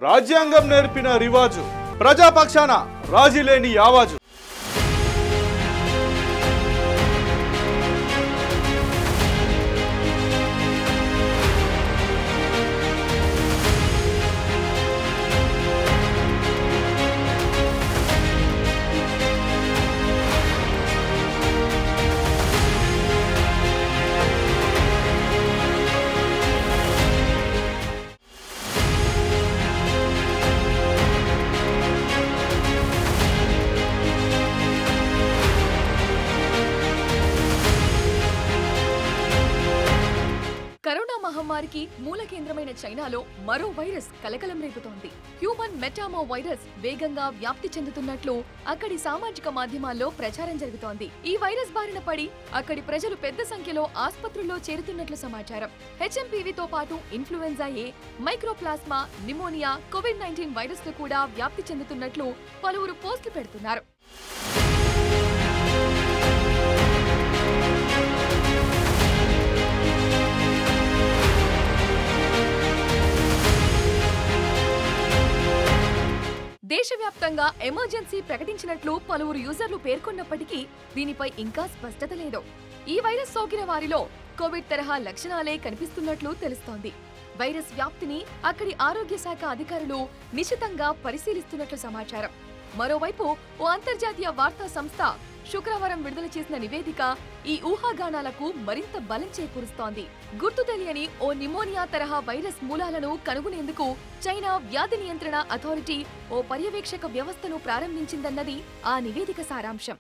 రాజ్యాంగం నేర్పిన రివాజు ప్రజాపక్షాన రాజీలేని ఆవాజు. కరోనా మహమ్మారికి మూల కేంద్రమైన చైనాలో మరో వైరస్ కలకలం రేపుతోంది. హ్యూమన్ మెటామో వైరస్ వేగంగా వ్యాప్తి చెందుతున్నట్లు అక్కడి సామాజిక మాధ్యమాల్లో ప్రచారం జరుగుతోంది. ఈ వైరస్ బారిన పడి అక్కడి ప్రజలు పెద్ద సంఖ్యలో ఆసుపత్రుల్లో చేరుతున్నట్లు సమాచారం. హెచ్ఎంపీవీతో పాటు ఇన్ఫ్లుయెంజా ఏ, మైక్రోప్లాస్మా, నిమోనియా, కోవిడ్-19 వైరస్లు కూడా వ్యాప్తి చెందుతున్నట్లు పలువురు పోస్టులు పెడుతున్నారు. దేశవ్యాప్తంగా ఎమర్జెన్సీ ప్రకటించినట్లు పలువురు యూజర్లు పేర్కొన్నప్పటికీ దీనిపై ఇంకా స్పష్టత లేదు. ఈ వైరస్ సోకిన వారిలో కోవిడ్ తరహా లక్షణాలే కనిపిస్తున్నట్లు తెలుస్తోంది. వైరస్ వ్యాప్తిని అక్కడి ఆరోగ్య శాఖ అధికారులు నిశితంగా పరిశీలిస్తున్నట్లు సమాచారం. మరోవైపు ఓ అంతర్జాతీయ వార్తా సంస్థ శుక్రవారం విడుదల చేసిన నివేదిక ఈ ఊహాగానాలకు మరింత బలం చేకూరుస్తోంది. గుర్తు తెలియని ఓ నిమోనియా తరహా వైరస్ మూలాలను కనుగొనేందుకు చైనా వ్యాధి నియంత్రణ అథారిటీ ఓ పర్యవేక్షక వ్యవస్థను ప్రారంభించిందన్నది ఆ నివేదిక సారాంశం.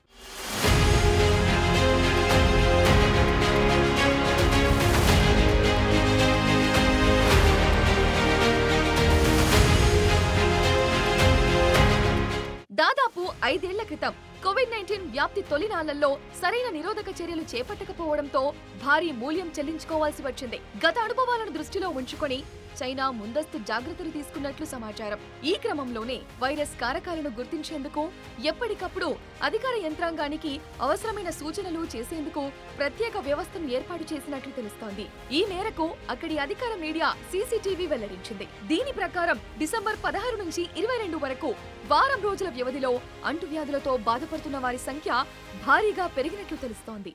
దాదాపు 5 ఏళ్ల క్రితం కోవిడ్-19 వ్యాప్తి తొలినాళ్లలో సరైన నిరోధక చర్యలు చేపట్టకపోవడంతో భారీ మూల్యం చెల్లించుకోవాల్సి వచ్చింది. గత అనుభవాలను దృష్టిలో ఉంచుకొని చైనా ముందస్తు జాగ్రత్తలు తీసుకున్నట్లు సమాచారం. ఈ క్రమంలోనే వైరస్ కారకాలను గుర్తించేందుకు ఎప్పటికప్పుడు అధికార యంత్రాంగానికి అవసరమైన సూచనలు చేసేందుకు ప్రత్యేక వ్యవస్థను ఏర్పాటు చేసినట్లు తెలుస్తోంది. ఈ మేరకు అక్కడి అధికార మీడియా సీసీటీవీ వెల్లడించింది. దీని ప్రకారం డిసెంబర్ 16 నుంచి 22 వరకు వారం రోజుల వ్యవధిలో అంటువ్యాధులతో బాధపడుతున్న వారి సంఖ్య భారీగా పెరిగినట్లు తెలుస్తోంది.